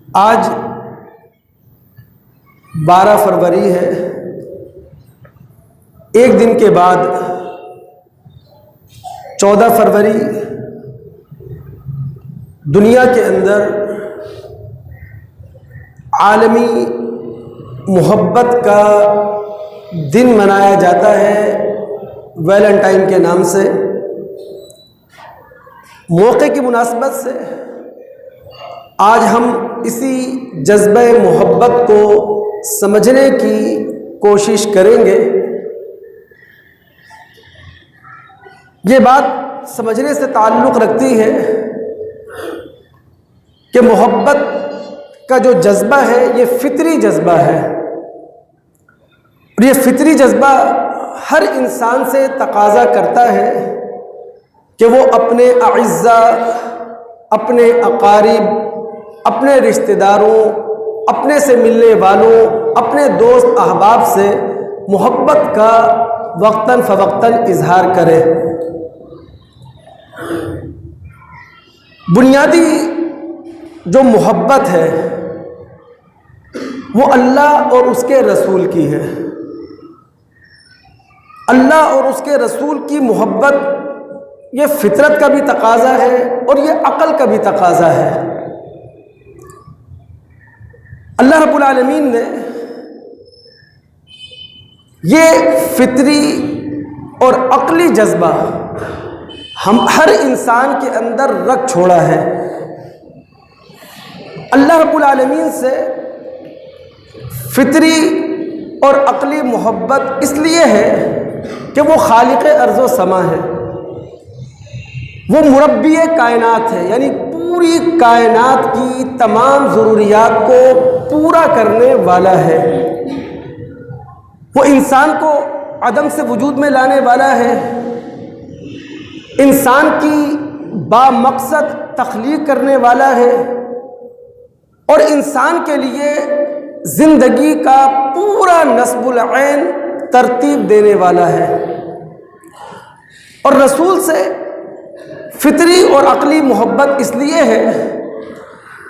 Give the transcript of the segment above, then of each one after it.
آج 12 فروری ہے۔ ایک دن کے بعد 14 فروری دنیا کے اندر عالمی محبت کا دن منایا جاتا ہے ویلنٹائن کے نام سے۔ موقع کی مناسبت سے آج ہم اسی جذبہ محبت کو سمجھنے کی کوشش کریں گے۔ یہ بات سمجھنے سے تعلق رکھتی ہے کہ محبت کا جو جذبہ ہے یہ فطری جذبہ ہے، اور یہ فطری جذبہ ہر انسان سے تقاضا کرتا ہے کہ وہ اپنے اعزاء، اپنے اقارب، اپنے رشتہ داروں، اپنے سے ملنے والوں، اپنے دوست احباب سے محبت کا وقتاً فوقتاً اظہار کرے۔ بنیادی جو محبت ہے وہ اللہ اور اس کے رسول کی ہے۔ اللہ اور اس کے رسول کی محبت یہ فطرت کا بھی تقاضا ہے اور یہ عقل کا بھی تقاضا ہے۔ اللہ رب العالمین نے یہ فطری اور عقلی جذبہ ہم ہر انسان کے اندر رکھ چھوڑا ہے۔ اللہ رب العالمین سے فطری اور عقلی محبت اس لیے ہے کہ وہ خالق ارض و سما ہے، وہ مربی کائنات ہے، یعنی پوری کائنات کی تمام ضروریات کو پورا کرنے والا ہے۔ وہ انسان کو عدم سے وجود میں لانے والا ہے، انسان کی بامقصد تخلیق کرنے والا ہے، اور انسان کے لیے زندگی کا پورا نصب العین ترتیب دینے والا ہے۔ اور رسول سے فطری اور عقلی محبت اس لیے ہے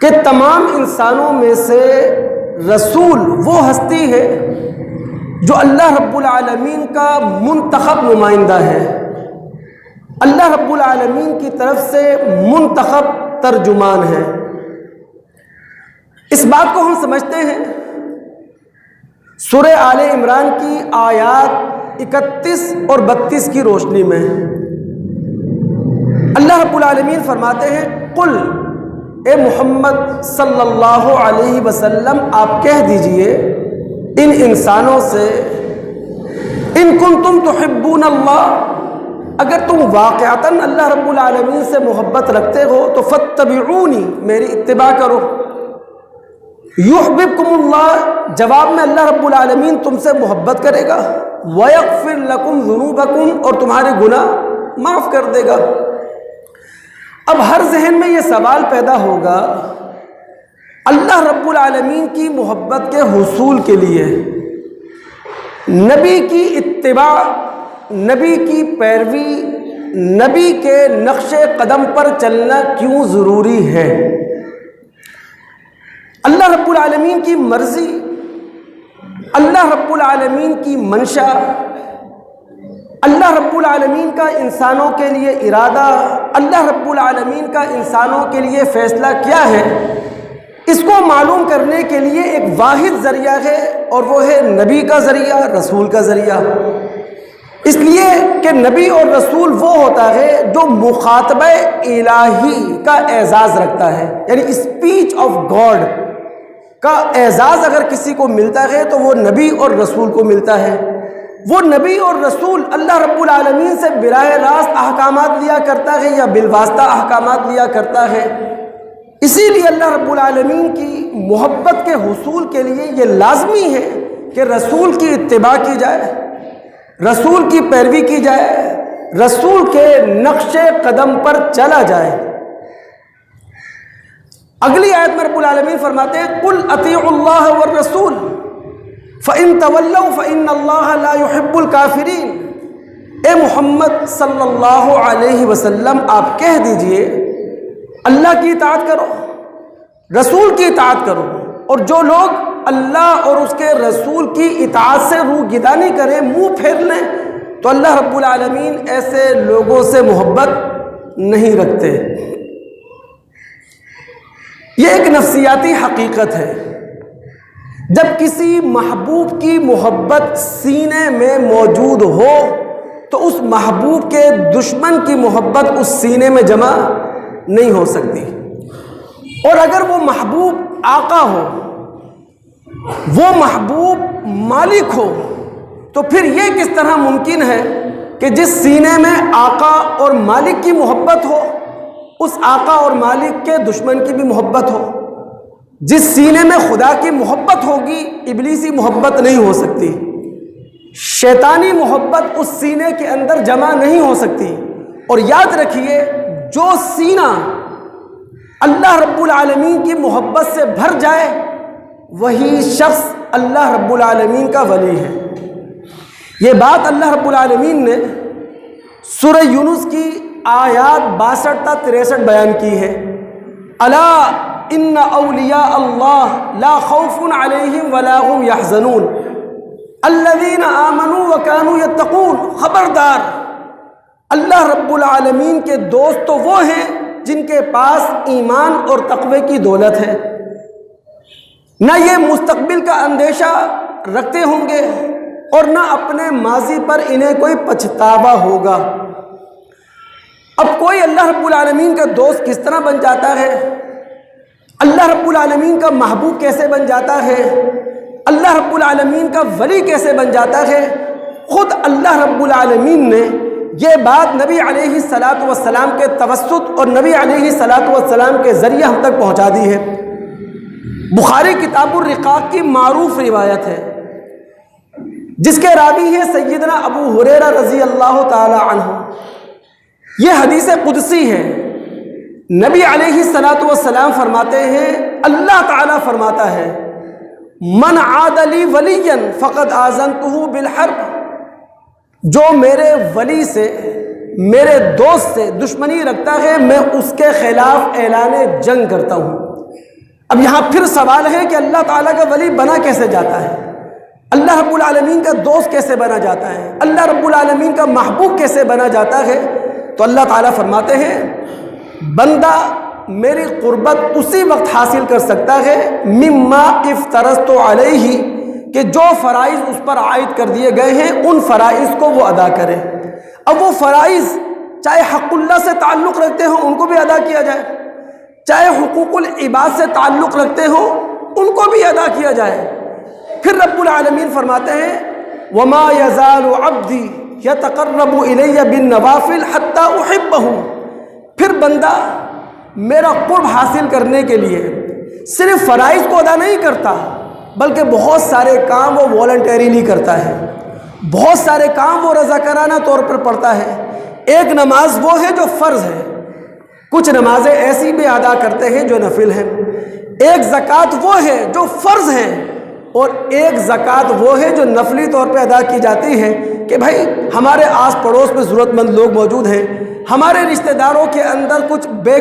کہ تمام انسانوں میں سے رسول وہ ہستی ہے جو اللہ رب العالمین کا منتخب نمائندہ ہے، اللہ رب العالمین کی طرف سے منتخب ترجمان ہے۔ اس بات کو ہم سمجھتے ہیں سورہ آل عمران کی آیات 31 اور 32 کی روشنی میں۔ اللہ رب العالمین فرماتے ہیں، قل، اے محمد صلی اللہ علیہ وسلم آپ کہہ دیجئے ان انسانوں سے، ان کنتم تحبون اللہ، اگر تم واقعتاً اللہ رب العالمین سے محبت رکھتے ہو تو فاتبعونی، میری اتباع کرو، یحببکم اللہ، جواب میں اللہ رب العالمین تم سے محبت کرے گا، ویغفر لکم ذنوبکم، اور تمہارے گناہ معاف کر دے گا۔ اب ہر ذہن میں یہ سوال پیدا ہوگا، اللہ رب العالمین کی محبت کے حصول کے لیے نبی کی اتباع، نبی کی پیروی، نبی کے نقش قدم پر چلنا کیوں ضروری ہے؟ اللہ رب العالمین کی مرضی، اللہ رب العالمین کی منشا، اللہ رب العالمین کا انسانوں کے لیے ارادہ، اللہ رب العالمین کا انسانوں کے لیے فیصلہ کیا ہے، اس کو معلوم کرنے کے لیے ایک واحد ذریعہ ہے، اور وہ ہے نبی کا ذریعہ، رسول کا ذریعہ۔ اس لیے کہ نبی اور رسول وہ ہوتا ہے جو مخاطبہ الہی کا اعزاز رکھتا ہے، یعنی اسپیچ آف گاڈ کا اعزاز اگر کسی کو ملتا ہے تو وہ نبی اور رسول کو ملتا ہے۔ وہ نبی اور رسول اللہ رب العالمین سے براہ راست احکامات لیا کرتا ہے یا بالواسطہ احکامات لیا کرتا ہے۔ اسی لیے اللہ رب العالمین کی محبت کے حصول کے لیے یہ لازمی ہے کہ رسول کی اتباع کی جائے، رسول کی پیروی کی جائے، رسول کے نقش قدم پر چلا جائے۔ اگلی آیت میں رب العالمین فرماتے ہیں، قل اطیعوا اللہ والرسول فإن تولوا فإن اللہ لا يحب الکافرین۔ اے محمد صلی اللہ علیہ وسلم آپ کہہ دیجئے اللہ کی اطاعت کرو، رسول کی اطاعت کرو، اور جو لوگ اللہ اور اس کے رسول کی اطاعت سے روگردانی کریں، منہ پھیر لیں، تو اللہ رب العالمین ایسے لوگوں سے محبت نہیں رکھتے۔ یہ ایک نفسیاتی حقیقت ہے، جب کسی محبوب کی محبت سینے میں موجود ہو تو اس محبوب کے دشمن کی محبت اس سینے میں جمع نہیں ہو سکتی، اور اگر وہ محبوب آقا ہو، وہ محبوب مالک ہو، تو پھر یہ کس طرح ممکن ہے کہ جس سینے میں آقا اور مالک کی محبت ہو، اس آقا اور مالک کے دشمن کی بھی محبت ہو؟ جس سینے میں خدا کی محبت ہوگی، ابلیسی محبت نہیں ہو سکتی، شیطانی محبت اس سینے کے اندر جمع نہیں ہو سکتی۔ اور یاد رکھیے، جو سینہ اللہ رب العالمین کی محبت سے بھر جائے، وہی شخص اللہ رب العالمین کا ولی ہے۔ یہ بات اللہ رب العالمین نے سورہ یونس کی آیات 62 تا 63 بیان کی ہے۔ الا ان اولیاء اللہ لا خوف علیہم ولا هم یحزنون الذین آمنوا وکانوا یتقون۔ خبردار، اللہ رب العالمین کے دوست تو وہ ہیں جن کے پاس ایمان اور تقوی کی دولت ہے، نہ یہ مستقبل کا اندیشہ رکھتے ہوں گے اور نہ اپنے ماضی پر انہیں کوئی پچھتاوا ہوگا۔ اب کوئی اللہ رب العالمین کا دوست کس طرح بن جاتا ہے؟ اللہ رب العالمین کا محبوب کیسے بن جاتا ہے؟ اللہ رب العالمین کا ولی کیسے بن جاتا ہے؟ خود اللہ رب العالمین نے یہ بات نبی علیہ الصلاۃ والسلام کے توسط اور نبی علیہ الصلاۃ والسلام کے ذریعے ہم تک پہنچا دی ہے۔ بخاری کتاب الرقاق کی معروف روایت ہے، جس کے راوی ہے سیدنا ابو ہریرہ رضی اللہ تعالی عنہ۔ یہ حدیث قدسی ہے، نبی علیہ الصلاۃ والسلام فرماتے ہیں، اللہ تعالیٰ فرماتا ہے، من عاد لی ولیا فقد آذنتہ بالحرب۔ جو میرے ولی سے، میرے دوست سے دشمنی رکھتا ہے، میں اس کے خلاف اعلان جنگ کرتا ہوں۔ اب یہاں پھر سوال ہے کہ اللہ تعالیٰ کا ولی بنا کیسے جاتا ہے؟ اللہ رب العالمین کا دوست کیسے بنا جاتا ہے؟ اللہ رب العالمین کا محبوب کیسے بنا جاتا ہے؟ تو اللہ تعالیٰ فرماتے ہیں، بندہ میری قربت اسی وقت حاصل کر سکتا ہے مما افترضت علیہ، کہ جو فرائض اس پر عائد کر دیے گئے ہیں ان فرائض کو وہ ادا کرے۔ اب وہ فرائض چاہے حق اللہ سے تعلق رکھتے ہوں ان کو بھی ادا کیا جائے، چاہے حقوق العباد سے تعلق رکھتے ہوں ان کو بھی ادا کیا جائے۔ پھر رب العالمین فرماتے ہیں، وما یزال عبدی یتقرب الی بالنوافل حتی احبہ۔ پھر بندہ میرا قرب حاصل کرنے کے لیے صرف فرائض کو ادا نہیں کرتا، بلکہ بہت سارے کام وہ والنٹیریلی کرتا ہے، بہت سارے کام وہ رضاکارانہ طور پر پڑھتا ہے۔ ایک نماز وہ ہے جو فرض ہے، کچھ نمازیں ایسی بھی ادا کرتے ہیں جو نفل ہیں۔ ایک زکوٰۃ وہ ہے جو فرض ہے، اور ایک زکوٰۃ وہ ہے جو نفلی طور پہ ادا کی جاتی ہے کہ بھائی ہمارے آس پڑوس میں ضرورت مند لوگ موجود ہیں، ہمارے رشتہ داروں کے اندر کچھ بے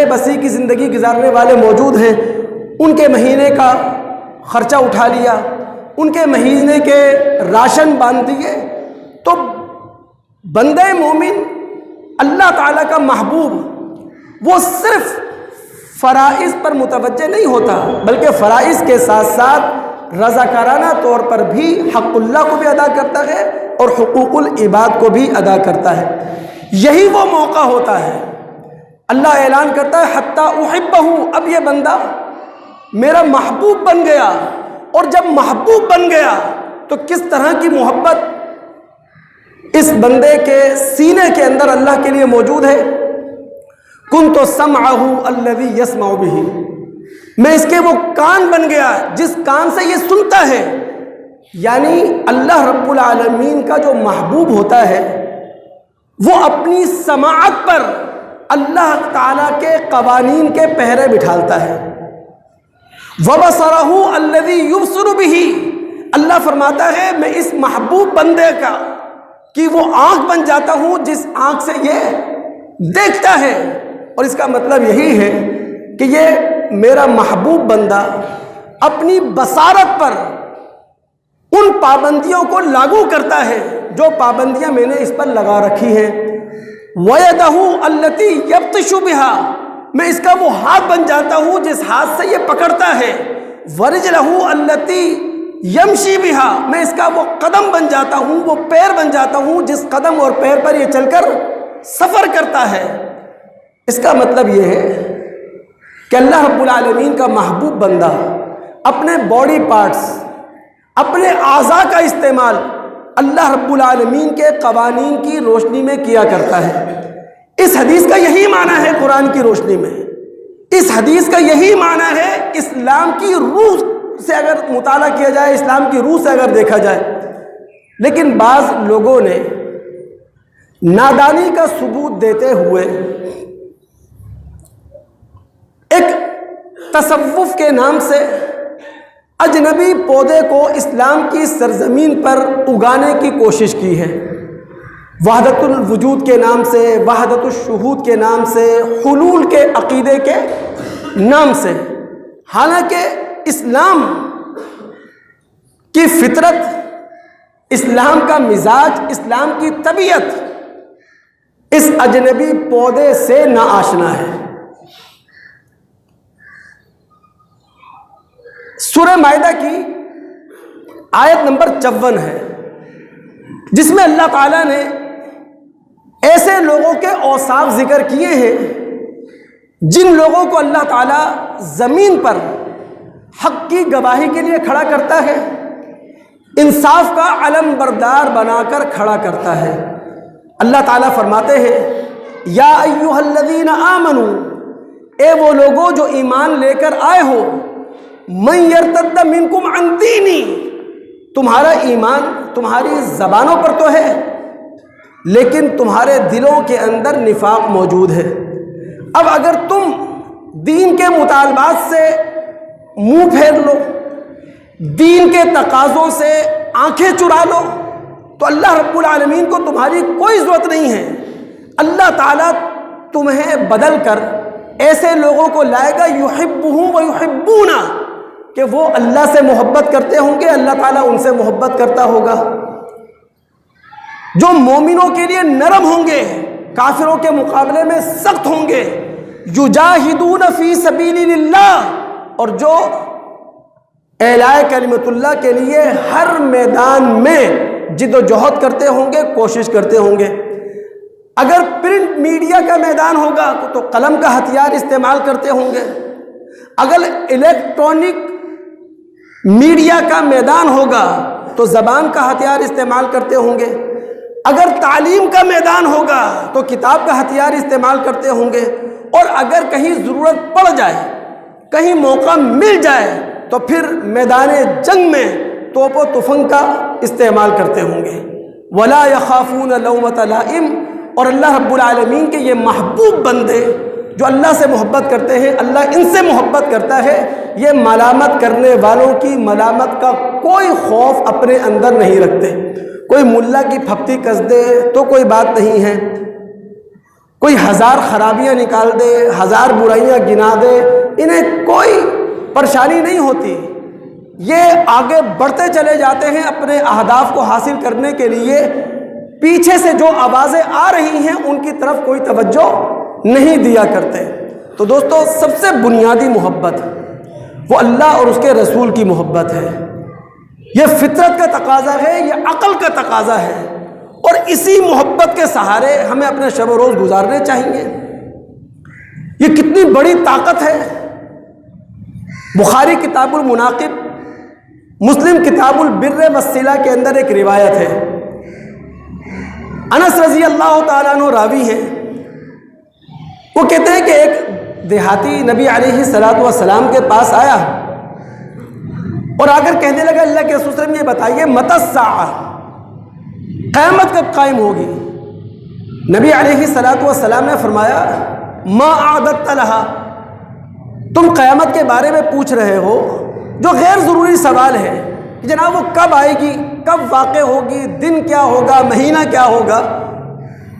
بسی کی زندگی گزارنے والے موجود ہیں، ان کے مہینے کا خرچہ اٹھا لیا، ان کے مہینے کے راشن باندھ دیے۔ تو بندہ مومن اللہ تعالیٰ کا محبوب وہ صرف فرائض پر متوجہ نہیں ہوتا، بلکہ فرائض کے ساتھ ساتھ رضاکارانہ طور پر بھی حق اللہ کو بھی ادا کرتا ہے اور حقوق العباد کو بھی ادا کرتا ہے۔ یہی وہ موقع ہوتا ہے، اللہ اعلان کرتا ہے حتی احبہ، اب یہ بندہ میرا محبوب بن گیا۔ اور جب محبوب بن گیا تو کس طرح کی محبت اس بندے کے سینے کے اندر اللہ کے لیے موجود ہے؟ کنت سمعہ الذی یسمع بہ، میں اس کے وہ کان بن گیا جس کان سے یہ سنتا ہے۔ یعنی اللہ رب العالمین کا جو محبوب ہوتا ہے وہ اپنی سماعت پر اللہ تعالیٰ کے قوانین کے پہرے بٹھالتا ہے۔ وَبَصَرَهُ الَّذِي يُبْصِرُ بِهِ، اللہ فرماتا ہے میں اس محبوب بندے کا کہ وہ آنکھ بن جاتا ہوں جس آنکھ سے یہ دیکھتا ہے۔ اور اس کا مطلب یہی ہے کہ یہ میرا محبوب بندہ اپنی بصارت پر ان پابندیوں کو لاگو کرتا ہے جو پابندیاں میں نے اس پر لگا رکھی ہیں۔ وَيَدَهُ الَّتِي يَبْطِشُ بِهَا، میں اس کا وہ ہاتھ بن جاتا ہوں جس ہاتھ سے یہ پکڑتا ہے۔ وَرِجْلَهُ الَّتِي يَمْشِي بِهَا، میں اس کا وہ قدم بن جاتا ہوں، وہ پیر بن جاتا ہوں جس قدم اور پیر پر یہ چل کر سفر کرتا ہے۔ اس کا مطلب یہ ہے کہ اللہ رب العالمین کا محبوب بندہ اپنے باڈی پارٹس، اپنے اعضاء کا استعمال اللہ رب العالمین کے قوانین کی روشنی میں کیا کرتا ہے۔ اس حدیث کا یہی معنی ہے قرآن کی روشنی میں، اس حدیث کا یہی معنی ہے اسلام کی روح سے اگر مطالعہ کیا جائے، اسلام کی روح سے اگر دیکھا جائے۔ لیکن بعض لوگوں نے نادانی کا ثبوت دیتے ہوئے ایک تصوف کے نام سے اجنبی پودے کو اسلام کی سرزمین پر اگانے کی کوشش کی ہے، وحدت الوجود کے نام سے، وحدت الشہود کے نام سے، حلول کے عقیدے کے نام سے۔ حالانکہ اسلام کی فطرت، اسلام کا مزاج، اسلام کی طبیعت اس اجنبی پودے سے ناآشنا ہے۔ سورہ مائدہ کی آیت نمبر 54 ہے، جس میں اللہ تعالیٰ نے ایسے لوگوں کے اوصاف ذکر کیے ہیں جن لوگوں کو اللہ تعالیٰ زمین پر حق کی گواہی کے لیے کھڑا کرتا ہے، انصاف کا علم بردار بنا کر کھڑا کرتا ہے۔ اللہ تعالیٰ فرماتے ہیں یا ایھا الذین آمنوا، اے وہ لوگوں جو ایمان لے کر آئے ہو، من یرتد منکم عن دینی، تمہارا ایمان تمہاری زبانوں پر تو ہے لیکن تمہارے دلوں کے اندر نفاق موجود ہے۔ اب اگر تم دین کے مطالبات سے منہ پھیر لو، دین کے تقاضوں سے آنکھیں چرا لو، تو اللہ رب العالمین کو تمہاری کوئی ضرورت نہیں ہے۔ اللہ تعالیٰ تمہیں بدل کر ایسے لوگوں کو لائے گا یحبہم ویحبونہ، کہ وہ اللہ سے محبت کرتے ہوں گے، اللہ تعالیٰ ان سے محبت کرتا ہوگا، جو مومنوں کے لیے نرم ہوں گے، کافروں کے مقابلے میں سخت ہوں گے، یجاہدون فی سبیل اللہ، اور جو اعلاء کلمت اللہ کے لیے ہر میدان میں جد و جہد کرتے ہوں گے، کوشش کرتے ہوں گے۔ اگر پرنٹ میڈیا کا میدان ہوگا تو قلم کا ہتھیار استعمال کرتے ہوں گے، اگر الیکٹرانک میڈیا کا میدان ہوگا تو زبان کا ہتھیار استعمال کرتے ہوں گے، اگر تعلیم کا میدان ہوگا تو کتاب کا ہتھیار استعمال کرتے ہوں گے، اور اگر کہیں ضرورت پڑ جائے، کہیں موقع مل جائے تو پھر میدان جنگ میں توپ و تفنگ کا استعمال کرتے ہوں گے۔ وَلَا يَخَافُونَ لَوْمَةَ لَائِمٍ، اور اللہ رب العالمین کے یہ محبوب بندے جو اللہ سے محبت کرتے ہیں، اللہ ان سے محبت کرتا ہے، یہ ملامت کرنے والوں کی ملامت کا کوئی خوف اپنے اندر نہیں رکھتے۔ کوئی ملا کی پھپتی کس دے تو کوئی بات نہیں ہے، کوئی 1000 خرابیاں نکال دے، 1000 برائیاں گنا دے، انہیں کوئی پریشانی نہیں ہوتی۔ یہ آگے بڑھتے چلے جاتے ہیں اپنے اہداف کو حاصل کرنے کے لیے، پیچھے سے جو آوازیں آ رہی ہیں ان کی طرف کوئی توجہ نہیں دیا کرتے۔ تو دوستو، سب سے بنیادی محبت وہ اللہ اور اس کے رسول کی محبت ہے۔ یہ فطرت کا تقاضا ہے، یہ عقل کا تقاضا ہے، اور اسی محبت کے سہارے ہمیں اپنے شب و روز گزارنے چاہیے۔ یہ کتنی بڑی طاقت ہے۔ بخاری کتاب المناقب، مسلم کتاب البر والصلہ کے اندر ایک روایت ہے، انس رضی اللہ تعالیٰ عنہ راوی ہیں، وہ کہتے ہیں کہ ایک دیہاتی نبی علیہ السلام کے پاس آیا اور آ کر کہنے لگا اللہ کے رسول صلی اللہ علیہ وسلم یہ بتائیے متی الساعہ، قیامت کب قائم ہوگی؟ نبی علیہ السلام نے فرمایا ما اعددت لہا، تم قیامت کے بارے میں پوچھ رہے ہو جو غیر ضروری سوال ہے کہ جناب وہ کب آئے گی، کب واقع ہوگی، دن کیا ہوگا، مہینہ کیا ہوگا۔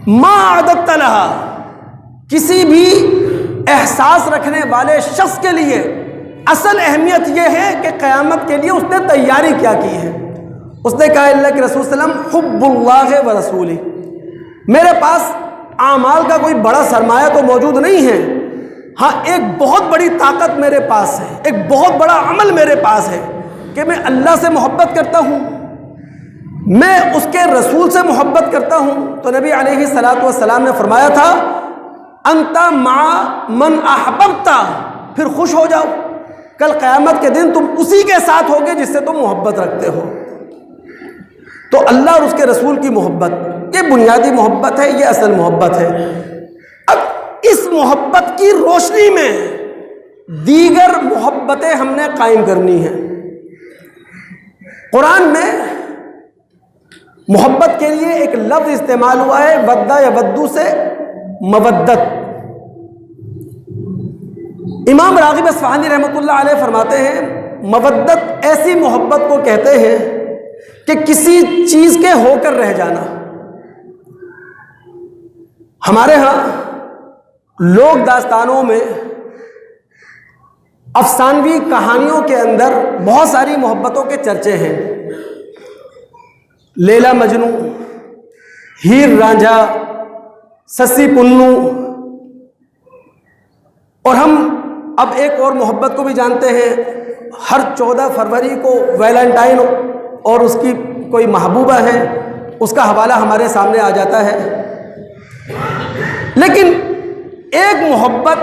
ما اعددت لہا، کسی بھی احساس رکھنے والے شخص کے لیے اصل اہمیت یہ ہے کہ قیامت کے لیے اس نے تیاری کیا کی ہے۔ اس نے کہا اللہ کے رسول صلی اللہ علیہ وسلم حب اللہ و رسولہ، میرے پاس اعمال کا کوئی بڑا سرمایہ تو موجود نہیں ہے، ہاں ایک بہت بڑی طاقت میرے پاس ہے، ایک بہت بڑا عمل میرے پاس ہے کہ میں اللہ سے محبت کرتا ہوں، میں اس کے رسول سے محبت کرتا ہوں۔ تو نبی علیہ الصلوۃ والسلام نے فرمایا تھا انت مع من احببت، پھر خوش ہو جاؤ، کل قیامت کے دن تم اسی کے ساتھ ہوگے جس سے تم محبت رکھتے ہو۔ تو اللہ اور اس کے رسول کی محبت یہ بنیادی محبت ہے، یہ اصل محبت ہے۔ اب اس محبت کی روشنی میں دیگر محبتیں ہم نے قائم کرنی ہیں۔ قرآن میں محبت کے لیے ایک لفظ استعمال ہوا ہے ودّا یا ودّو سے مودت۔ امام راغب اصفہانی رحمۃ اللہ علیہ فرماتے ہیں مودت ایسی محبت کو کہتے ہیں کہ کسی چیز کے ہو کر رہ جانا۔ ہمارے ہاں لوک داستانوں میں افسانوی کہانیوں کے اندر بہت ساری محبتوں کے چرچے ہیں، لیلا مجنو، ہیر رانجھا، سسی پنو، اور ہم اب ایک اور محبت کو بھی جانتے ہیں، ہر 14 فروری کو ویلنٹائن اور اس کی کوئی محبوبہ ہے، اس کا حوالہ ہمارے سامنے آ جاتا ہے۔ لیکن ایک محبت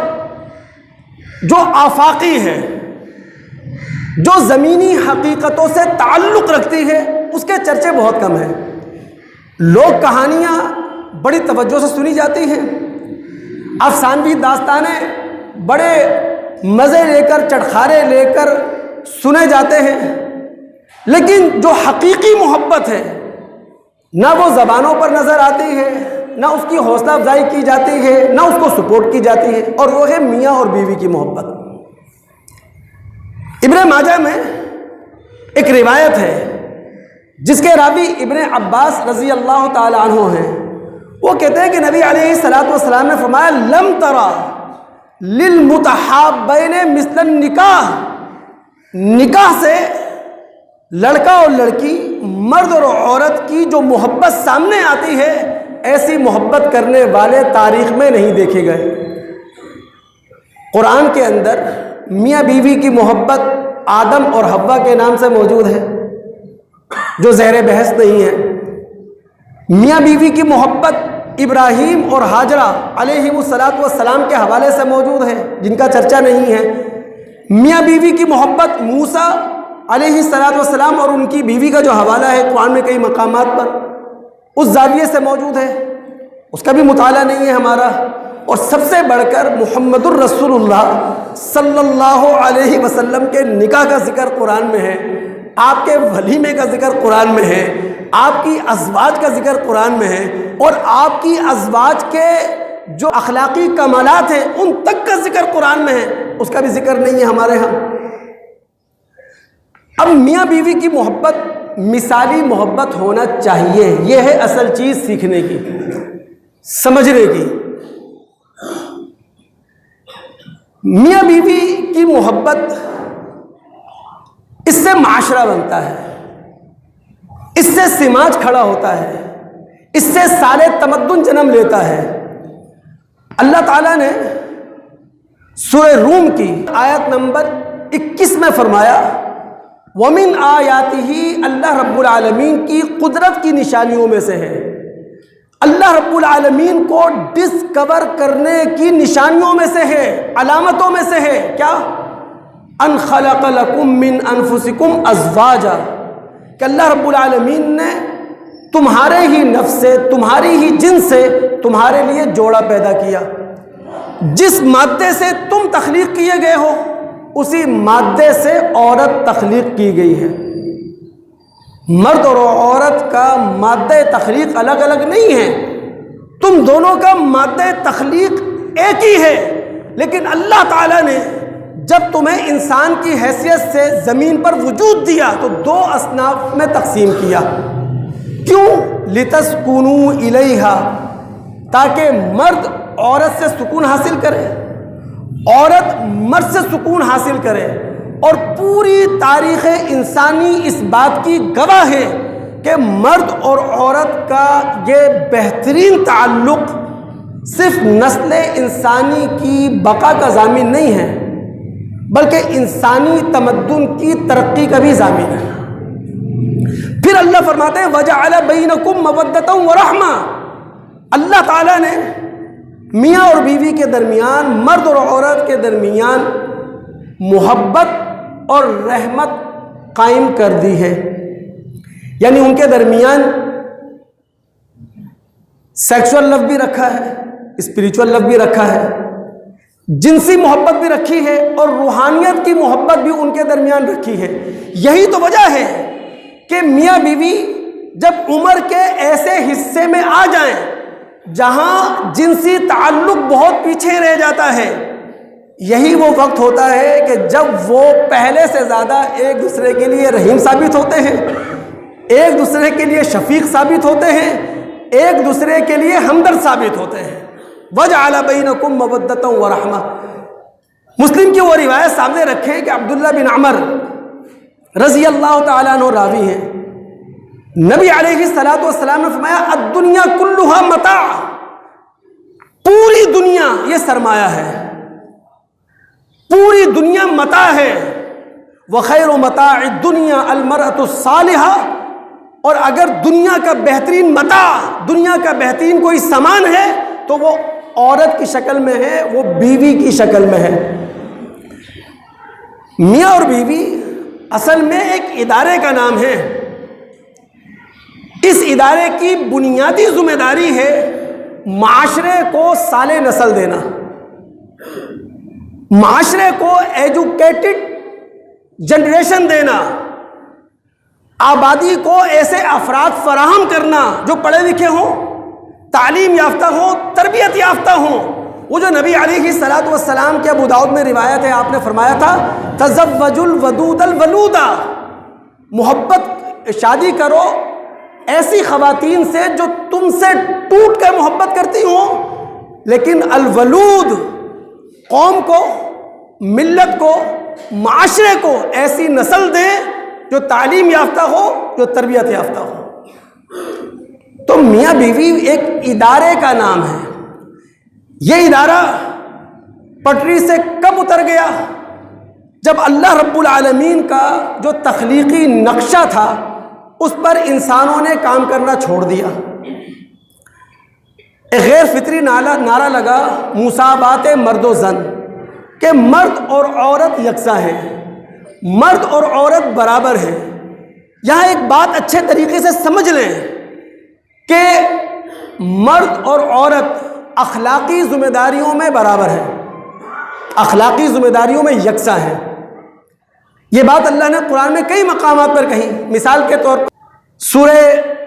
جو آفاقی ہے، جو زمینی حقیقتوں سے تعلق رکھتی ہے، اس کے چرچے بہت کم ہیں۔ لوگ کہانیاں بڑی توجہ سے سنی جاتی ہیں، افسانوی داستانیں بڑے مزے لے کر چٹخارے لے کر سنے جاتے ہیں، لیکن جو حقیقی محبت ہے نہ وہ زبانوں پر نظر آتی ہے، نہ اس کی حوصلہ افزائی کی جاتی ہے، نہ اس کو سپورٹ کی جاتی ہے، اور وہ ہے میاں اور بیوی کی محبت۔ ابن ماجہ میں ایک روایت ہے جس کے راوی ابن عباس رضی اللہ تعالی عنہ ہیں۔ وہ کہتے ہیں کہ نبی علیہ الصلوۃ والسلام نے فرمایا لم ترى للمتحابین مثل النکاح، نکاح سے لڑکا اور لڑکی، مرد اور عورت کی جو محبت سامنے آتی ہے، ایسی محبت کرنے والے تاریخ میں نہیں دیکھے گئے۔ قرآن کے اندر میاں بیوی کی محبت آدم اور حوا کے نام سے موجود ہے جو زیر بحث نہیں ہے۔ میاں بیوی کی محبت ابراہیم اور ہاجرہ علیہ الصلوۃ والسلام کے حوالے سے موجود ہے جن کا چرچا نہیں ہے۔ میاں بیوی کی محبت موسیٰ علیہ الصلوۃ والسلام اور ان کی بیوی کا جو حوالہ ہے قرآن میں کئی مقامات پر اس زاویے سے موجود ہے، اس کا بھی مطالعہ نہیں ہے ہمارا۔ اور سب سے بڑھ کر محمد الرسول اللہ صلی اللہ علیہ وسلم کے نکاح کا ذکر قرآن میں ہے، آپ کے ولیمے کا ذکر قرآن میں ہے، آپ کی ازواج کا ذکر قرآن میں ہے، اور آپ کی ازواج کے جو اخلاقی کمالات ہیں ان تک کا ذکر قرآن میں ہے، اس کا بھی ذکر نہیں ہے ہمارے ہاں۔ اب میاں بیوی کی محبت مثالی محبت ہونا چاہیے، یہ ہے اصل چیز سیکھنے کی، سمجھنے کی۔ میاں بیوی کی محبت، اس سے معاشرہ بنتا ہے، اس سے سماج کھڑا ہوتا ہے، اس سے سارے تمدن جنم لیتا ہے۔ اللہ تعالیٰ نے سورہ روم کی آیت نمبر 21 میں فرمایا وَمِنْ آیَاتِهِ، اللہ رب العالمین کی قدرت کی نشانیوں میں سے ہے، اللہ رب العالمین کو ڈسکور کرنے کی نشانیوں میں سے ہے، علامتوں میں سے ہے کیا؟ ان خلق لکم من انفسکم ازواجا، کہ اللہ رب العالمین نے تمہارے ہی نفس سے، تمہاری ہی جنس سے تمہارے لیے جوڑا پیدا کیا، جس مادے سے تم تخلیق کیے گئے ہو اسی مادے سے عورت تخلیق کی گئی ہے۔ مرد اور عورت کا مادہ تخلیق الگ الگ نہیں ہے، تم دونوں کا مادہ تخلیق ایک ہی ہے، لیکن اللہ تعالیٰ نے جب تمہیں انسان کی حیثیت سے زمین پر وجود دیا تو دو اصناف میں تقسیم کیا۔ کیوں؟ لِتَسْكُنُوا إِلَيْهَا، تاکہ مرد عورت سے سکون حاصل کرے، عورت مرد سے سکون حاصل کرے، اور پوری تاریخ انسانی اس بات کی گواہ ہے کہ مرد اور عورت کا یہ بہترین تعلق صرف نسل انسانی کی بقا کا ضامن نہیں ہے، بلکہ انسانی تمدن کی ترقی کا بھی ضامن ہے۔ پھر اللہ فرماتے ہیں وَجَعَلَ بَيْنَكُمْ مَوَدَّةً وَرَحْمَةً، اللہ تعالیٰ نے میاں اور بیوی کے درمیان، مرد اور عورت کے درمیان محبت اور رحمت قائم کر دی ہے، یعنی ان کے درمیان سیکسول لو بھی رکھا ہے، اسپریچول لو بھی رکھا ہے، جنسی محبت بھی رکھی ہے، اور روحانیت کی محبت بھی ان کے درمیان رکھی ہے۔ یہی تو وجہ ہے کہ میاں بیوی جب عمر کے ایسے حصے میں آ جائیں جہاں جنسی تعلق بہت پیچھے رہ جاتا ہے، یہی وہ وقت ہوتا ہے کہ جب وہ پہلے سے زیادہ ایک دوسرے کے لیے رحیم ثابت ہوتے ہیں، ایک دوسرے کے لیے شفیق ثابت ہوتے ہیں، ایک دوسرے کے لیے ہمدرد ثابت ہوتے ہیں۔ وَجَعَلَ بَيْنَكُمْ مَوَدَّةً وَرَحْمَةً، مسلم کی وہ روایت سامنے رکھیں کہ عبداللہ بن عمر رضی اللہ تعالیٰ عنہ راوی ہیں، نبی علیہ السلام نے فرمایا الدنیا کلھا متاع، پوری دنیا یہ سرمایہ ہے، پوری دنیا متاع ہے، وخیر متاع الدنیا المرأة الصالحہ، اور اگر دنیا کا بہترین متاع، دنیا کا بہترین کوئی سامان ہے تو وہ عورت کی شکل میں ہے، وہ بیوی کی شکل میں ہے۔ میاں اور بیوی اصل میں ایک ادارے کا نام ہے، اس ادارے کی بنیادی ذمہ داری ہے معاشرے کو صالح نسل دینا، معاشرے کو ایجوکیٹڈ جنریشن دینا، آبادی کو ایسے افراد فراہم کرنا جو پڑھے لکھے ہوں، تعلیم یافتہ ہوں، تربیت یافتہ ہوں۔ وہ جو نبی علیہ السلام کے ابو داؤد میں روایت ہے، آپ نے فرمایا تھا تزوجوا الودود الولودا، محبت شادی کرو ایسی خواتین سے جو تم سے ٹوٹ کر محبت کرتی ہوں، لیکن الولود، قوم کو، ملت کو، معاشرے کو ایسی نسل دیں جو تعلیم یافتہ ہو، جو تربیت یافتہ ہو۔ تو میاں بیوی ایک ادارے کا نام ہے۔ یہ ادارہ پٹری سے کب اتر گیا؟ جب اللہ رب العالمین کا جو تخلیقی نقشہ تھا اس پر انسانوں نے کام کرنا چھوڑ دیا۔ ایک غیر فطری نعرہ لگا مساوات مرد و زن، کہ مرد اور عورت یکساں ہیں، مرد اور عورت برابر ہیں۔ یہاں ایک بات اچھے طریقے سے سمجھ لیں کہ مرد اور عورت اخلاقی ذمہ داریوں میں برابر ہیں، اخلاقی ذمہ داریوں میں یکساں ہیں۔ یہ بات اللہ نے قرآن میں کئی مقامات پر کہی۔ مثال کے طور پر سورہ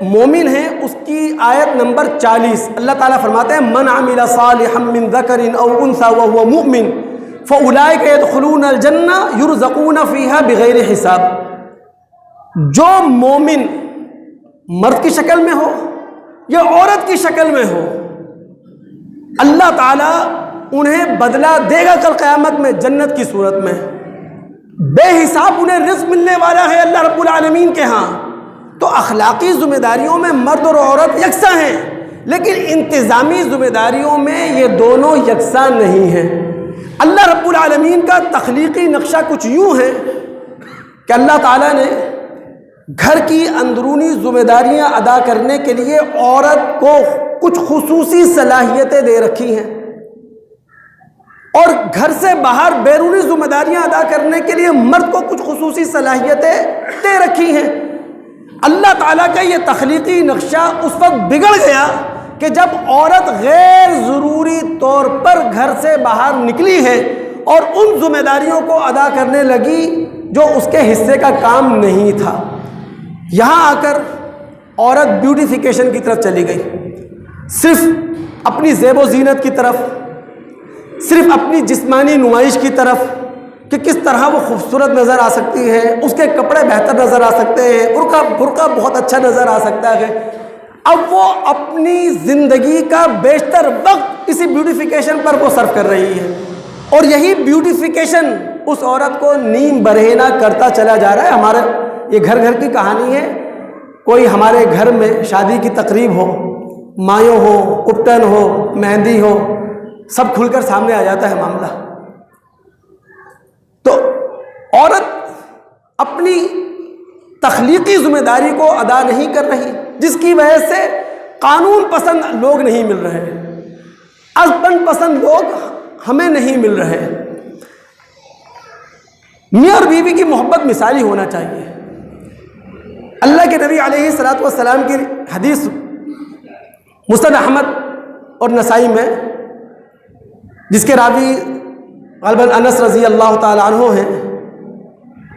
مومن ہے، اس کی آیت نمبر 40، اللہ تعالیٰ فرماتے ہیں من عمل صالحا من ذکر او انثى وهو مؤمن فاولئک يدخلون الجنہ یرزقون فیہا بغیر حساب۔ جو مومن مرد کی شکل میں ہو یا عورت کی شکل میں ہو، اللہ تعالیٰ انہیں بدلہ دے گا کل قیامت میں جنت کی صورت میں، بے حساب انہیں رزق ملنے والا ہے اللہ رب العالمین کے ہاں۔ تو اخلاقی ذمہ داریوں میں مرد اور عورت یکساں ہیں، لیکن انتظامی ذمہ داریوں میں یہ دونوں یکساں نہیں ہیں۔ اللہ رب العالمین کا تخلیقی نقشہ کچھ یوں ہے کہ اللہ تعالیٰ نے گھر کی اندرونی ذمہ داریاں ادا کرنے کے لیے عورت کو کچھ خصوصی صلاحیتیں دے رکھی ہیں، اور گھر سے باہر بیرونی ذمہ داریاں ادا کرنے کے لیے مرد کو کچھ خصوصی صلاحیتیں دے رکھی ہیں۔ اللہ تعالیٰ کا یہ تخلیقی نقشہ اس وقت بگڑ گیا کہ جب عورت غیر ضروری طور پر گھر سے باہر نکلی ہے اور ان ذمہ داریوں کو ادا کرنے لگی جو اس کے حصے کا کام نہیں تھا۔ یہاں آ کر عورت بیوٹیفیکیشن کی طرف چلی گئی، صرف اپنی زیب و زینت کی طرف، صرف اپنی جسمانی نمائش کی طرف کہ کس طرح وہ خوبصورت نظر آ سکتی ہے، اس کے کپڑے بہتر نظر آ سکتے ہیں، برقع بہت اچھا نظر آ سکتا ہے۔ اب وہ اپنی زندگی کا بیشتر وقت اسی بیوٹیفیکیشن پر وہ صرف کر رہی ہے۔ اور یہی بیوٹیفیکیشن اس عورت کو نیم برہنہ کرتا چلا جا رہا ہے. ہمارے یہ گھر گھر کی کہانی ہے. کوئی ہمارے گھر میں شادی کی تقریب ہو، مایوں ہو، اپٹن ہو، مہندی ہو، سب کھل کر سامنے آ جاتا ہے معاملہ. تو عورت اپنی تخلیقی ذمہ داری کو ادا نہیں کر رہی، جس کی وجہ سے قانون پسند لوگ نہیں مل رہے، ہسبینڈ پسند لوگ ہمیں نہیں مل رہے. میاں اور بیوی کی محبت مثالی ہونا چاہیے. اللہ کے نبی علیہ الصلوۃ والسلام کی حدیث مسند احمد اور نسائی میں، جس کے راوی غالباً انس رضی اللہ تعالی عنہ ہیں،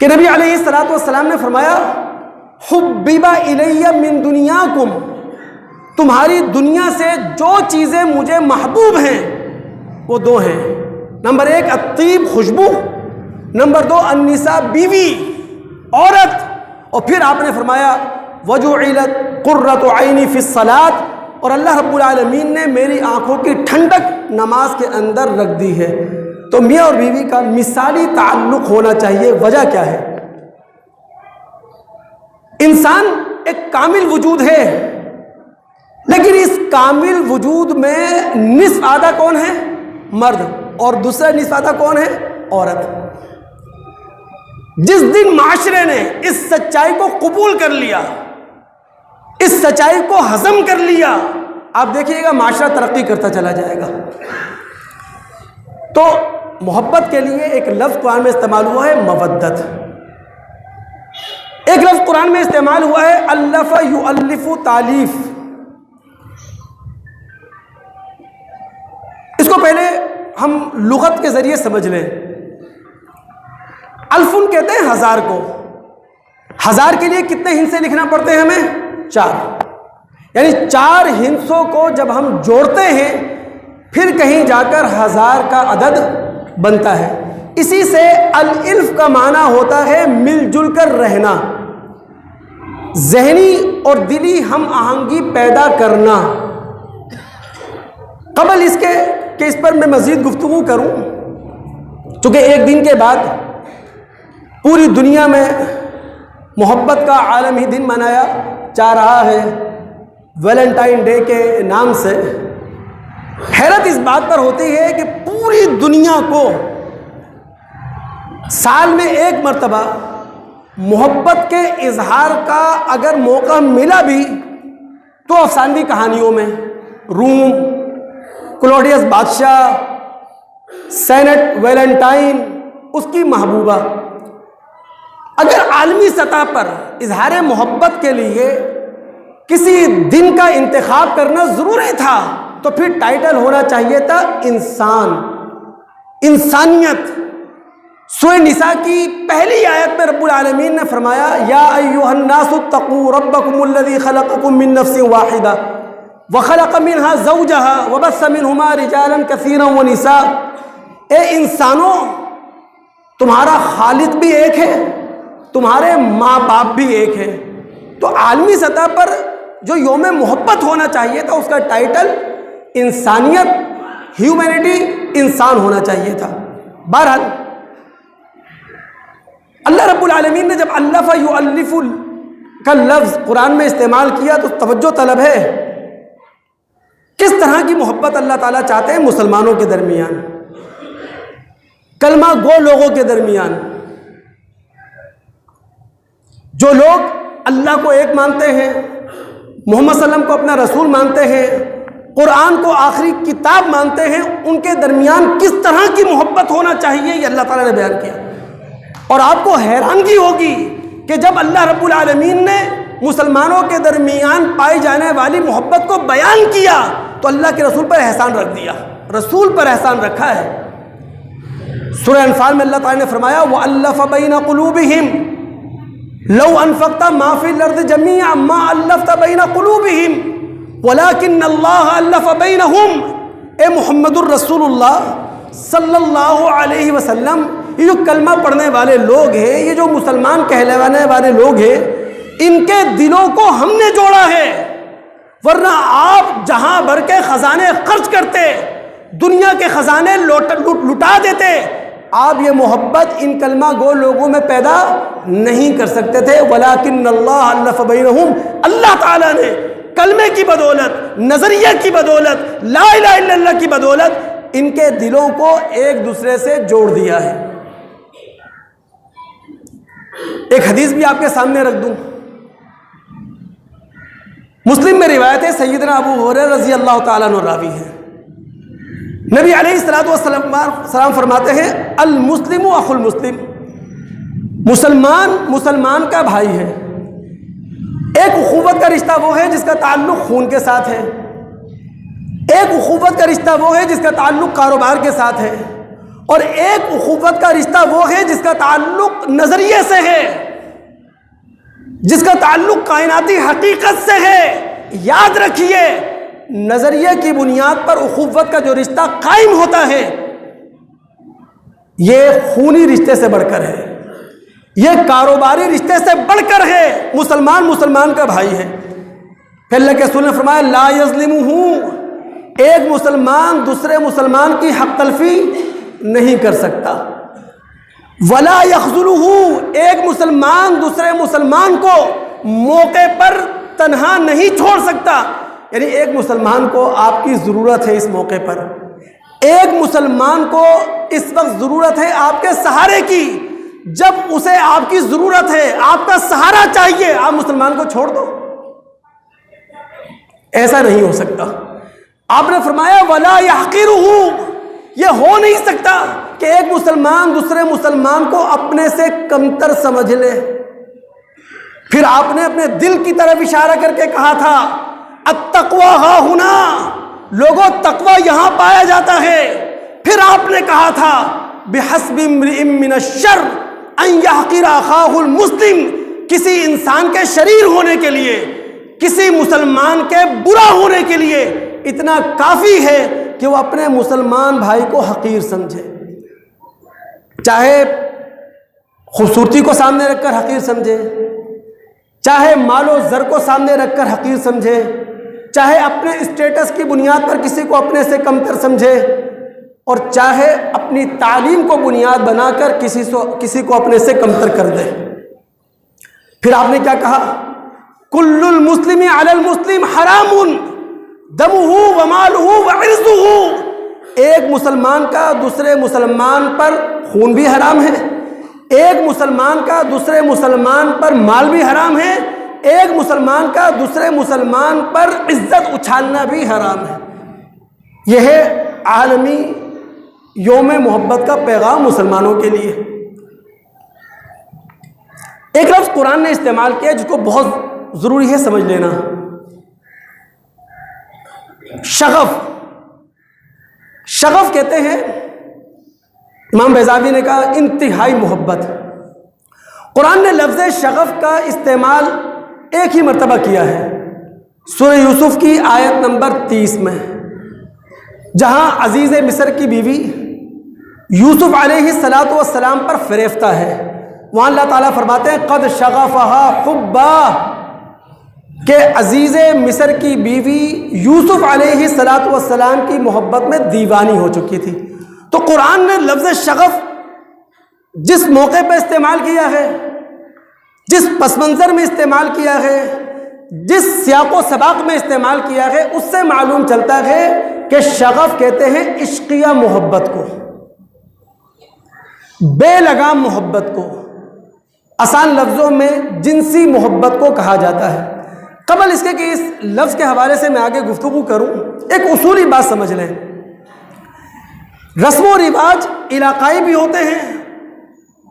کہ نبی علیہ الصلوۃ والسلام نے فرمایا حبب الی من دنیاکم، تمہاری دنیا سے جو چیزیں مجھے محبوب ہیں وہ دو ہیں. نمبر 1 الطیب، خوشبو. نمبر 2 النساء، بیوی، عورت. اور پھر آپ نے فرمایا وجعلت قرۃ عینی فی الصلاۃ، اور اللہ رب العالمین نے میری آنکھوں کی ٹھنڈک نماز کے اندر رکھ دی ہے. تو میاں اور بیوی کا مثالی تعلق ہونا چاہیے. وجہ کیا ہے؟ انسان ایک کامل وجود ہے، لیکن اس کامل وجود میں نصف آدھا کون ہے؟ مرد، اور دوسرا نصف آدھا کون ہے؟ عورت. جس دن معاشرے نے اس سچائی کو قبول کر لیا، اس سچائی کو ہضم کر لیا، آپ دیکھیے گا معاشرہ ترقی کرتا چلا جائے گا. تو محبت کے لیے ایک لفظ قرآن میں استعمال ہوا ہے مودت. ایک لفظ قرآن میں استعمال ہوا ہے الف یؤلف تالیف. اس کو پہلے ہم لغت کے ذریعے سمجھ لیں. الفن کہتے ہیں ہزار کو. ہزار کے لیے کتنے ہندسے لکھنا پڑتے ہیں ہمیں؟ 4. یعنی 4 ہندسوں کو جب ہم جوڑتے ہیں پھر کہیں جا کر 1000 کا عدد بنتا ہے. اسی سے الالف کا معنی ہوتا ہے مل جل کر رہنا، ذہنی اور دلی ہم آہنگی پیدا کرنا. قبل اس کے کہ اس پر میں مزید گفتگو کروں، چونکہ ایک دن کے بعد پوری دنیا میں محبت کا عالمی دن منایا جا رہا ہے ویلنٹائن ڈے کے نام سے. حیرت اس بات پر ہوتی ہے کہ پوری دنیا کو سال میں ایک مرتبہ محبت کے اظہار کا اگر موقع ملا بھی تو افسانوی کہانیوں میں روم، کلوڈیس بادشاہ، سینٹ ویلنٹائن، اس کی محبوبہ. اگر عالمی سطح پر اظہار محبت کے لیے کسی دن کا انتخاب کرنا ضروری تھا تو پھر ٹائٹل ہونا چاہیے تھا انسان، انسانیت. سورہ نساء کی پہلی آیت میں رب العالمین نے فرمایا یا ایھا الناس اتقوا ربکم الذی خلقکم من نفس واحدہ وخلق منها زوجها وبث منهما رجالا كثيرا ونساء. اے انسانوں، تمہارا خالق بھی ایک ہے، تمہارے ماں باپ بھی ایک ہے. تو عالمی سطح پر جو یوم محبت ہونا چاہیے تھا اس کا ٹائٹل انسانیت، ہیومینٹی، انسان ہونا چاہیے تھا. بہرحال اللہ رب العالمین نے جب الف یؤلف کا لفظ قرآن میں استعمال کیا تو توجہ طلب ہے کس طرح کی محبت اللہ تعالیٰ چاہتے ہیں مسلمانوں کے درمیان، کلمہ گو لوگوں کے درمیان. جو لوگ اللہ کو ایک مانتے ہیں، محمد صلی اللہ علیہ وسلم کو اپنا رسول مانتے ہیں، قرآن کو آخری کتاب مانتے ہیں، ان کے درمیان کس طرح کی محبت ہونا چاہیے یہ اللہ تعالیٰ نے بیان کیا. اور آپ کو حیرانگی ہوگی کہ جب اللہ رب العالمین نے مسلمانوں کے درمیان پائی جانے والی محبت کو بیان کیا تو اللہ کے رسول پر احسان رکھ دیا، رسول پر احسان رکھا ہے. سورہ انفال میں اللہ تعالیٰ نے فرمایا وَأَلَّفَ بَيْنَ قُلُوبِهِمْ لَوْ أَنفَقْتَ مَا فِي الْأَرْضِ جَمِيعًا مَا أَلَّفْتَ بَيْنَ قُلُوبِهِمْ وَلَكِنَّ اللَّهَ أَلَّفَ بَيْنَهُمْ. اے محمد الرسول اللہ صلی اللہ علیہ وسلم، یہ جو کلمہ پڑھنے والے لوگ ہیں، یہ جو مسلمان کہلانے والے لوگ ہیں، ان کے دلوں کو ہم نے جوڑا ہے. ورنہ آپ جہاں بھر کے خزانے خرچ کرتے، دنیا کے خزانے لٹا دیتے، آپ یہ محبت ان کلمہ گو لوگوں میں پیدا نہیں کر سکتے تھے۔ وَلَٰكِنَّ اللَّهَ أَلَّفَ بَيْنَهُمْ، اللہ تعالیٰ نے کلمے کی بدولت، نظریے کی بدولت، لا الہ الا اللہ کی بدولت ان کے دلوں کو ایک دوسرے سے جوڑ دیا ہے۔ ایک حدیث بھی آپ کے سامنے رکھ دوں، مسلم میں روایت ہے، سیدنا ابو ہریرہ رضی اللہ تعالیٰ عنہ راوی ہے۔ نبی علیہ الصلوۃ والسلام فرماتے ہیں المسلم اخو المسلم، مسلمان مسلمان کا بھائی ہے۔ ایک اخوت کا رشتہ وہ ہے جس کا تعلق خون کے ساتھ ہے، ایک اخوت کا رشتہ وہ ہے جس کا تعلق کاروبار کے ساتھ ہے، اور ایک اخوت کا رشتہ وہ ہے جس کا تعلق نظریے سے ہے، جس کا تعلق کائناتی حقیقت سے ہے۔ یاد رکھیے، نظریے کی بنیاد پر اخوت کا جو رشتہ قائم ہوتا ہے یہ خونی رشتے سے بڑھ کر ہے، یہ کاروباری رشتے سے بڑھ کر ہے۔ مسلمان مسلمان کا بھائی ہے۔ پھر اللہ کے رسول نے فرمایا لا یظلمہ، ایک مسلمان دوسرے مسلمان کی حق تلفی نہیں کر سکتا۔ ولا یخذلہ، ایک مسلمان دوسرے مسلمان کو موقع پر تنہا نہیں چھوڑ سکتا۔ یعنی ایک مسلمان کو آپ کی ضرورت ہے اس موقع پر، ایک مسلمان کو اس وقت ضرورت ہے آپ کے سہارے کی، جب اسے آپ کی ضرورت ہے، آپ کا سہارا چاہیے، آپ مسلمان کو چھوڑ دو، ایسا نہیں ہو سکتا۔ آپ نے فرمایا ولا یحقرہ، یہ ہو نہیں سکتا کہ ایک مسلمان دوسرے مسلمان کو اپنے سے کمتر سمجھ لے۔ پھر آپ نے اپنے دل کی طرف اشارہ کر کے کہا تھا التقوی ہا ہنا، لوگوں تقوی یہاں پایا جاتا ہے۔ پھر آپ نے کہا تھا بحسب امرئ من الشر ان یحقر اخاہ المسلم، کسی انسان کے شریر ہونے کے لیے، کسی مسلمان کے برا ہونے کے لیے اتنا کافی ہے کہ وہ اپنے مسلمان بھائی کو حقیر سمجھے، چاہے خوبصورتی کو سامنے رکھ کر حقیر سمجھے، چاہے مال و زر کو سامنے رکھ کر حقیر سمجھے، چاہے اپنے اسٹیٹس کی بنیاد پر کسی کو اپنے سے کمتر سمجھے، اور چاہے اپنی تعلیم کو بنیاد بنا کر کسی کو اپنے سے کمتر کر دے۔ پھر آپ نے کیا کہا کل المسلم علی المسلم حرام دمہ ومالہ وعرضہ، ایک مسلمان کا دوسرے مسلمان پر خون بھی حرام ہے، ایک مسلمان کا دوسرے مسلمان پر مال بھی حرام ہے، ایک مسلمان کا دوسرے مسلمان پر عزت اچھالنا بھی حرام ہے۔ یہ ہے عالمی یوم محبت کا پیغام مسلمانوں کے لیے۔ ایک لفظ قرآن نے استعمال کیا جس کو بہت ضروری ہے سمجھ لینا، شغف۔ شغف کہتے ہیں، امام بیضاوی نے کہا انتہائی محبت۔ قرآن نے لفظ شغف کا استعمال ایک ہی مرتبہ کیا ہے، سورہ یوسف کی آیت نمبر 30 میں، جہاں عزیز مصر کی بیوی یوسف علیہ السلام پر فریفتہ ہے، وہاں اللہ تعالیٰ فرماتے ہیں قد شغفہا حبا، کہ عزیز مصر کی بیوی یوسف علیہ السلام کی محبت میں دیوانی ہو چکی تھی۔ تو قرآن نے لفظ شغف جس موقع پہ استعمال کیا ہے، جس پس منظر میں استعمال کیا ہے، جس سیاق و سباق میں استعمال کیا ہے، اس سے معلوم چلتا ہے کہ شغف کہتے ہیں عشقیہ محبت کو، بے لگام محبت کو، آسان لفظوں میں جنسی محبت کو کہا جاتا ہے۔ قبل اس کے کہ اس لفظ کے حوالے سے میں آگے گفتگو کروں، ایک اصولی بات سمجھ لیں، رسم و رواج علاقائی بھی ہوتے ہیں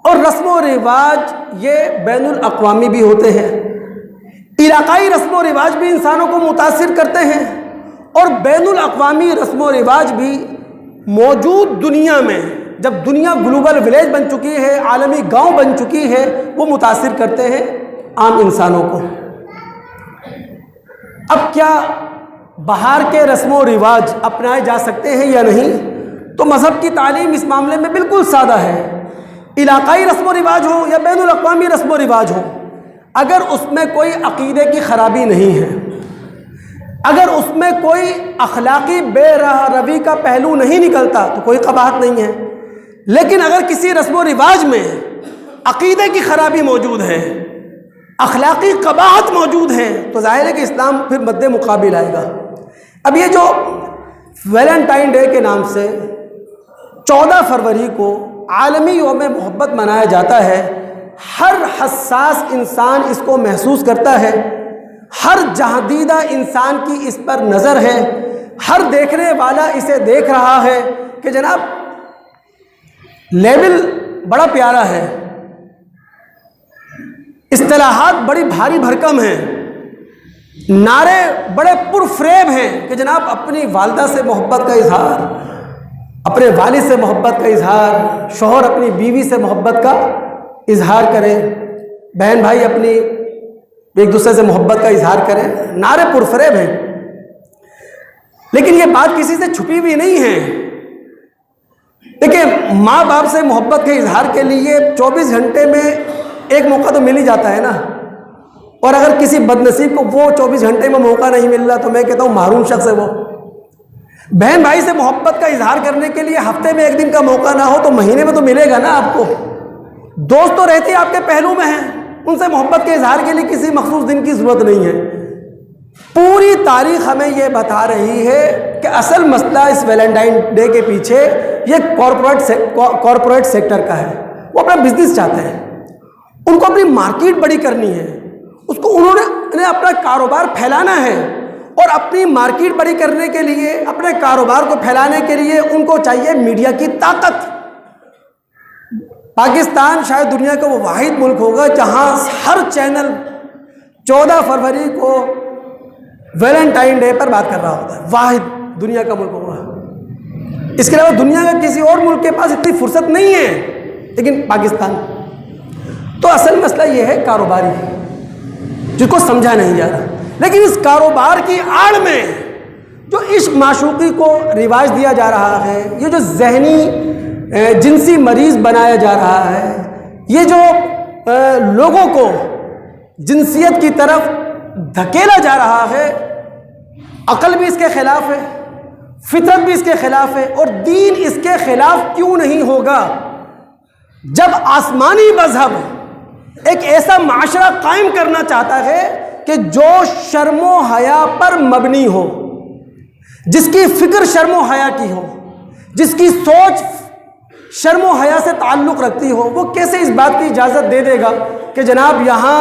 اور رسم و رواج یہ بین الاقوامی بھی ہوتے ہیں۔ علاقائی رسم و رواج بھی انسانوں کو متاثر کرتے ہیں اور بین الاقوامی رسم و رواج بھی موجود دنیا میں، جب دنیا گلوبل ولیج بن چکی ہے، عالمی گاؤں بن چکی ہے، وہ متاثر کرتے ہیں عام انسانوں کو۔ اب کیا باہر کے رسم و رواج اپنائے جا سکتے ہیں یا نہیں؟ تو مذہب کی تعلیم اس معاملے میں بالکل سادہ ہے۔ علاقائی رسم و رواج ہو یا بین الاقوامی رسم و رواج ہو، اگر اس میں کوئی عقیدے کی خرابی نہیں ہے، اگر اس میں کوئی اخلاقی بے روی کا پہلو نہیں نکلتا تو کوئی قباحت نہیں ہے، لیکن اگر کسی رسم و رواج میں عقیدے کی خرابی موجود ہے، اخلاقی قباحت موجود ہے، تو ظاہر ہے کہ اسلام پھر مد مقابل آئے گا۔ اب یہ جو ویلنٹائن ڈے کے نام سے 14 فروری کو عالمی یوم محبت منایا جاتا ہے، ہر حساس انسان اس کو محسوس کرتا ہے، ہر جہاں دیدہ انسان کی اس پر نظر ہے، ہر دیکھنے والا اسے دیکھ رہا ہے کہ جناب لیبل بڑا پیارا ہے، اصطلاحات بڑی بھاری بھرکم ہیں، نعرے بڑے پرفریب ہیں کہ جناب اپنی والدہ سے محبت کا اظہار، اپنے والد سے محبت کا اظہار، شوہر اپنی بیوی سے محبت کا اظہار کرے، بہن بھائی اپنی ایک دوسرے سے محبت کا اظہار کریں، نعرے پرفریب ہیں۔ لیکن یہ بات کسی سے چھپی ہوئی نہیں ہے۔ دیکھیں، ماں باپ سے محبت کے اظہار کے لیے 24 گھنٹے میں ایک موقع تو مل ہی جاتا ہے نا، اور اگر کسی بد نصیب کو وہ 24 گھنٹے میں موقع نہیں مل رہا تو میں کہتا ہوں محروم شخص ہے وہ۔ بہن بھائی سے محبت کا اظہار کرنے کے لیے ہفتے میں ایک دن کا موقع نہ ہو تو مہینے میں تو ملے گا نا آپ کو۔ دوست تو رہتے آپ کے پہلو میں ہیں، ان سے محبت کے اظہار کے لیے کسی مخصوص دن کی ضرورت نہیں ہے۔ پوری تاریخ ہمیں یہ بتا رہی ہے کہ اصل مسئلہ اس ویلنٹائن ڈے کے پیچھے یہ کارپوریٹ سیکٹر کا ہے۔ وہ اپنا بزنس چاہتے ہیں، ان کو اپنی مارکیٹ بڑی کرنی ہے، اس کو انہوں نے اپنا کاروبار پھیلانا ہے، اور اپنی مارکیٹ بڑی کرنے کے لیے، اپنے کاروبار کو پھیلانے کے لیے ان کو چاہیے میڈیا کی طاقت۔ پاکستان شاید دنیا کا وہ واحد ملک ہوگا جہاں ہر چینل 14 فروری کو ویلنٹائن ڈے پر بات کر رہا ہوتا ہے، واحد دنیا کا ملک ہوگا۔ اس کے علاوہ دنیا کا کسی اور ملک کے پاس اتنی فرصت نہیں ہے، لیکن پاکستان۔ تو اصل مسئلہ یہ ہے کاروباری، جس کو سمجھا نہیں جا رہا۔ لیکن اس کاروبار کی آڑ میں جو عشق معشوقی کو رواج دیا جا رہا ہے، یہ جو ذہنی جنسی مریض بنایا جا رہا ہے، یہ جو لوگوں کو جنسیت کی طرف دھکیلا جا رہا ہے، عقل بھی اس کے خلاف ہے، فطرت بھی اس کے خلاف ہے، اور دین اس کے خلاف کیوں نہیں ہوگا؟ جب آسمانی مذہب ایک ایسا معاشرہ قائم کرنا چاہتا ہے کہ جو شرم و حیا پر مبنی ہو، جس کی فکر شرم و حیا کی ہو، جس کی سوچ شرم و حیا سے تعلق رکھتی ہو، وہ کیسے اس بات کی اجازت دے دے گا کہ جناب یہاں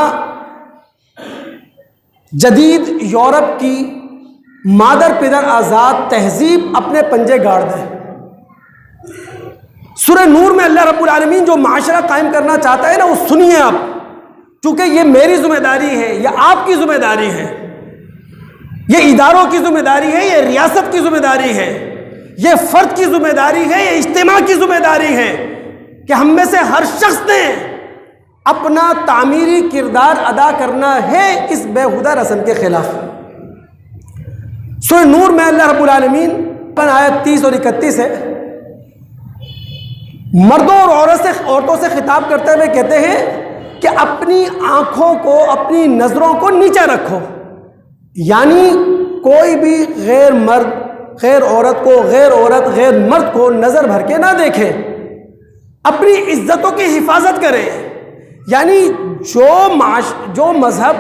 جدید یورپ کی مادر پدر آزاد تہذیب اپنے پنجے گاڑ دے؟ سورہ نور میں اللہ رب العالمین جو معاشرہ قائم کرنا چاہتا ہے نا، وہ سنیے آپ، چونکہ یہ میری ذمہ داری ہے، یہ آپ کی ذمہ داری ہے، یہ اداروں کی ذمہ داری ہے، یہ ریاست کی ذمہ داری ہے، یہ فرد کی ذمہ داری ہے، یہ اجتماع کی ذمہ داری ہے کہ ہم میں سے ہر شخص نے اپنا تعمیری کردار ادا کرنا ہے اس بےہودہ رسم کے خلاف۔ سورہ نور میں اللہ رب العالمین آیت 30 اور 31 ہے، مردوں اور عورتوں سے خطاب کرتے ہوئے کہتے ہیں کہ اپنی آنکھوں کو، اپنی نظروں کو نیچے رکھو، یعنی کوئی بھی غیر مرد غیر عورت کو، غیر عورت غیر مرد کو نظر بھر کے نہ دیکھے، اپنی عزتوں کی حفاظت کرے۔ یعنی جو مذہب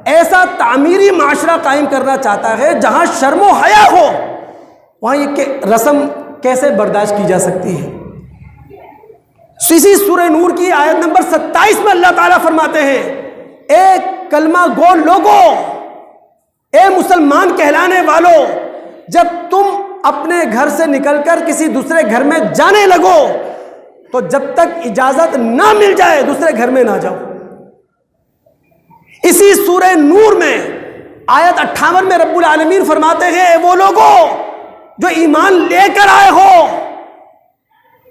ایسا تعمیری معاشرہ قائم کرنا چاہتا ہے جہاں شرم و حیا ہو، وہاں یہ رسم کیسے برداشت کی جا سکتی ہے؟ اسی سورہ نور کی آیت نمبر 27 میں اللہ تعالیٰ فرماتے ہیں، اے کلمہ گو لوگو، اے مسلمان کہلانے والو، جب تم اپنے گھر سے نکل کر کسی دوسرے گھر میں جانے لگو تو جب تک اجازت نہ مل جائے دوسرے گھر میں نہ جاؤ۔ اسی سورہ نور میں آیت 58 میں رب العالمین فرماتے ہیں، اے وہ لوگو جو ایمان لے کر آئے ہو،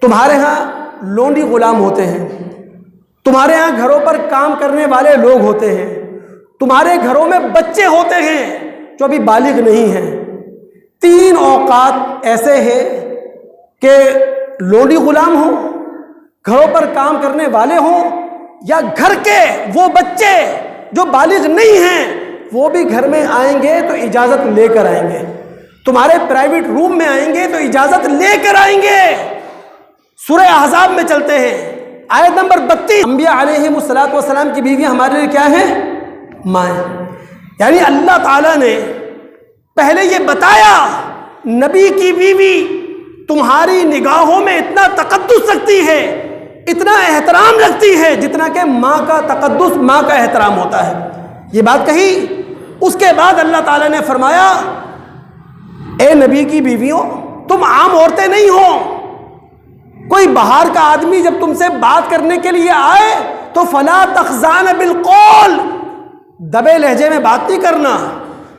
تمہارے ہاں لونڈی غلام ہوتے ہیں، تمہارے ہاں گھروں پر کام کرنے والے لوگ ہوتے ہیں، تمہارے گھروں میں بچے ہوتے ہیں جو ابھی بالغ نہیں ہیں۔ 3 اوقات ایسے ہیں کہ لونڈی غلام ہوں، گھروں پر کام کرنے والے ہوں، یا گھر کے وہ بچے جو بالغ نہیں ہیں وہ بھی گھر میں آئیں گے تو اجازت لے کر آئیں گے، تمہارے پرائیویٹ روم میں آئیں گے تو اجازت لے کر آئیں گے۔ سورہ احزاب میں چلتے ہیں، آیت نمبر 32، انبیاء علیہم السلام کی بیویاں ہمارے لیے کیا ہیں؟ مائیں۔ یعنی اللہ تعالیٰ نے پہلے یہ بتایا نبی کی بیوی تمہاری نگاہوں میں اتنا تقدس رکھتی ہے، اتنا احترام رکھتی ہے جتنا کہ ماں کا تقدس، ماں کا احترام ہوتا ہے۔ یہ بات کہی، اس کے بعد اللہ تعالیٰ نے فرمایا اے نبی کی بیویوں تم عام عورتیں نہیں ہو، کوئی باہر کا آدمی جب تم سے بات کرنے کے لیے آئے تو فلا تخضعن بالقول، دبے لہجے میں بات نہیں کرنا،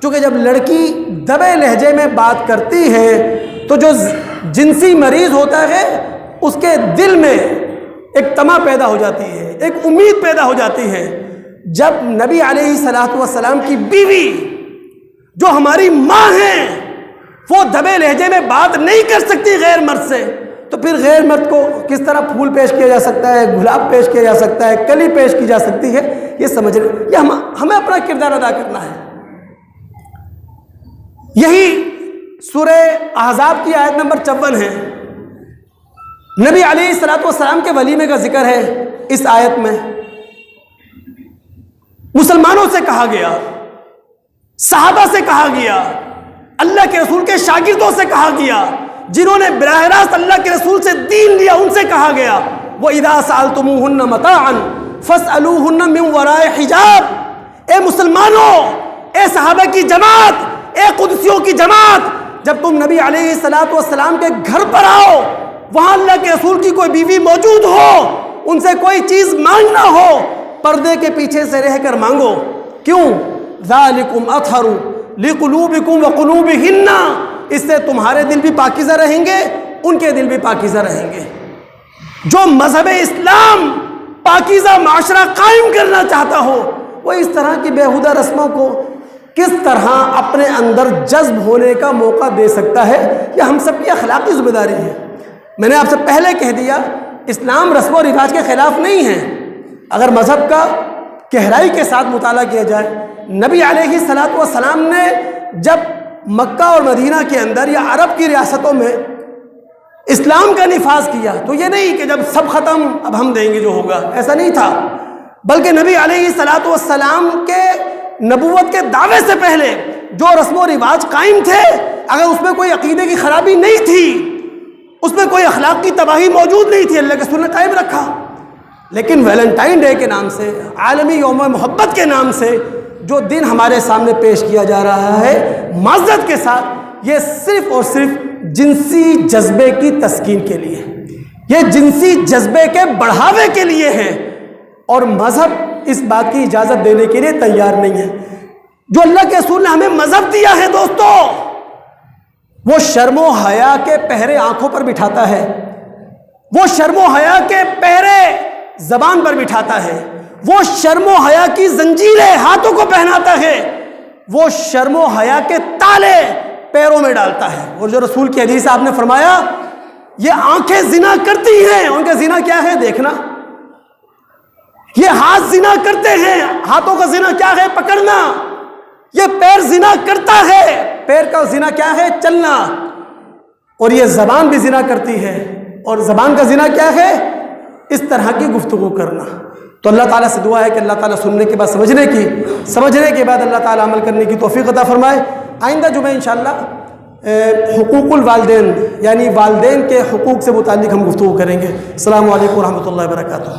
چونکہ جب لڑکی دبے لہجے میں بات کرتی ہے تو جو جنسی مریض ہوتا ہے اس کے دل میں ایک طمع پیدا ہو جاتی ہے، ایک امید پیدا ہو جاتی ہے۔ جب نبی علیہ السلام کی بیوی جو ہماری ماں ہیں وہ دبے لہجے میں بات نہیں کر سکتی غیر مرد سے، تو پھر غیر مرد کو کس طرح پھول پیش کیا جا سکتا ہے، گلاب پیش کیا جا سکتا ہے، کلی پیش کی جا سکتی ہے؟ یہ سمجھ لیں، یہ ہمیں اپنا کردار ادا کرنا ہے۔ یہی سورہ احزاب کی آیت نمبر 54 ہے، نبی علیہ السلام کے ولیمے کا ذکر ہے اس آیت میں۔ مسلمانوں سے کہا گیا، صحابہ سے کہا گیا، اللہ کے رسول کے شاگردوں سے کہا گیا، جنہوں نے براہ راست اللہ کے رسول سے دین لیا ان سے کہا گیا وَإِذَا سَأَلْتُمُوهُنَّ مَتَاعًا فَاسْأَلُوهُنَّ مِنْ وَرَاءِ حِجَابٍ۔ اے مسلمانوں، اے صحابہ کی جماعت، اے قدسیوں کی جماعت، جب تم نبی علیہ السلام کے گھر پر آؤ، وہاں اللہ کے رسول کی کوئی بیوی موجود ہو، ان سے کوئی چیز مانگنا ہو، پردے کے پیچھے سے رہ کر مانگو۔ کیوں؟ ذَلِكُمْ أَطْهَرُ لِقُلُوبِكُمْ وَقُلُوبِهِنَّ، اس سے تمہارے دل بھی پاکیزہ رہیں گے، ان کے دل بھی پاکیزہ رہیں گے۔ جو مذہب اسلام پاکیزہ معاشرہ قائم کرنا چاہتا ہو وہ اس طرح کی بیہودہ رسموں کو کس طرح اپنے اندر جذب ہونے کا موقع دے سکتا ہے؟ یہ ہم سب کی اخلاقی ذمہ داری ہے۔ میں نے آپ سے پہلے کہہ دیا اسلام رسم و رواج کے خلاف نہیں ہے، اگر مذہب کا گہرائی کے ساتھ مطالعہ کیا جائے۔ نبی علیہ السلام نے جب مکہ اور مدینہ کے اندر یا عرب کی ریاستوں میں اسلام کا نفاذ کیا تو یہ نہیں کہ جب سب ختم اب ہم دیں گے جو ہوگا، ایسا نہیں تھا، بلکہ نبی علیہ السلام کے نبوت کے دعوے سے پہلے جو رسم و رواج قائم تھے، اگر اس میں کوئی عقیدے کی خرابی نہیں تھی، اس میں کوئی اخلاق کی تباہی موجود نہیں تھی، اللہ کے رسول نے قائم رکھا۔ لیکن ویلنٹائن ڈے کے نام سے، عالمی یوم محبت کے نام سے جو دن ہمارے سامنے پیش کیا جا رہا ہے معذرت کے ساتھ، یہ صرف اور صرف جنسی جذبے کی تسکین کے لیے، یہ جنسی جذبے کے بڑھاوے کے لیے ہے، اور مذہب اس بات کی اجازت دینے کے لیے تیار نہیں ہے۔ جو اللہ کے رسول نے ہمیں مذہب دیا ہے دوستو، وہ شرم و حیا کے پہرے آنکھوں پر بٹھاتا ہے، وہ شرم و حیا کے پہرے زبان پر بٹھاتا ہے، وہ شرم و حیا کی زنجیریں ہاتھوں کو پہناتا ہے، وہ شرم و حیا کے تالے پیروں میں ڈالتا ہے۔ اور جو رسول کی حدیث آپ نے فرمایا یہ آنکھیں زنا کرتی ہیں، ان کا زنا کیا ہے؟ دیکھنا۔ یہ ہاتھ زنا کرتے ہیں، ہاتھوں کا زنا کیا ہے؟ پکڑنا۔ یہ پیر زنا کرتا ہے، پیر کا زنا کیا ہے؟ چلنا۔ اور یہ زبان بھی زنا کرتی ہے، اور زبان کا زنا کیا ہے؟ اس طرح کی گفتگو کرنا۔ تو اللہ تعالیٰ سے دعا ہے کہ اللہ تعالیٰ سننے کے بعد سمجھنے کے بعد اللہ تعالیٰ عمل کرنے کی توفیق عطا فرمائے۔ آئندہ جمعہ انشاءاللہ حقوق الوالدین یعنی والدین کے حقوق سے متعلق ہم گفتگو کریں گے۔ السلام علیکم ورحمۃ اللہ وبرکاتہ۔